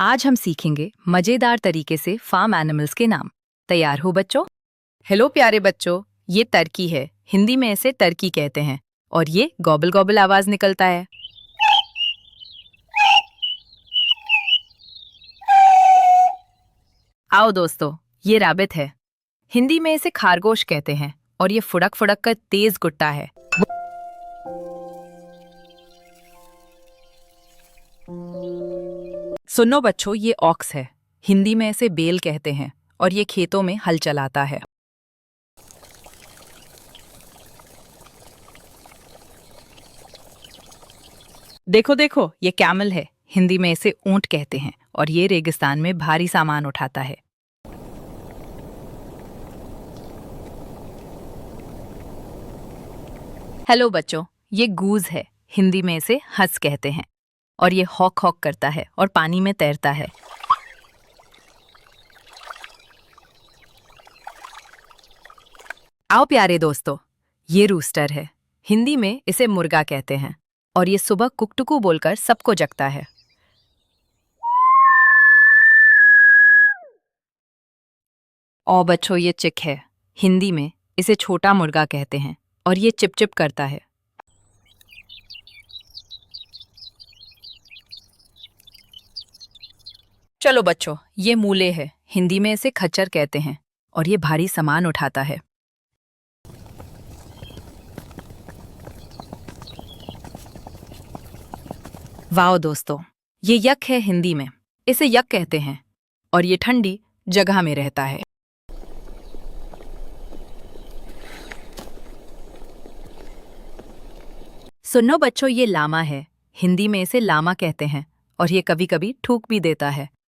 आज हम सीखेंगे मजेदार तरीके से फार्म एनिमल्स के नाम। तैयार हो बच्चों? हेलो प्यारे बच्चों, ये टर्की है। हिंदी में इसे टर्की कहते हैं और ये गॉबल गॉबल आवाज निकलता है। आओ दोस्तों, ये रैबिट है। हिंदी में इसे खरगोश कहते हैं और ये फुड़क फुड़क कर तेज कुत्ता है। सुनो बच्चों, ये ऑक्स है। हिंदी में इसे बेल कहते हैं और ये खेतों में हल चलाता है। देखो देखो, ये कैमल है। हिंदी में इसे ऊंट कहते हैं और ये रेगिस्तान में भारी सामान उठाता है। हेलो बच्चों, ये गूज है। हिंदी में इसे हंस कहते हैं और ये हॉक हॉक करता है और पानी में तैरता है। आओ प्यारे दोस्तों, ये रूस्टर है। हिंदी में इसे मुर्गा कहते हैं और ये सुबह कुकटुकू बोलकर सबको जगता है। और बच्चों, ये चिक है। हिंदी में इसे छोटा मुर्गा कहते हैं और ये चिप करता है। चलो बच्चों, ये मूले है। हिंदी में इसे खच्चर कहते हैं और ये भारी सामान उठाता है। वाओ दोस्तों, ये यक है। हिंदी में इसे यक कहते हैं और ये ठंडी जगह में रहता है। सुनो बच्चों, ये लामा है। हिंदी में इसे लामा कहते हैं और ये कभी कभी थूक भी देता है।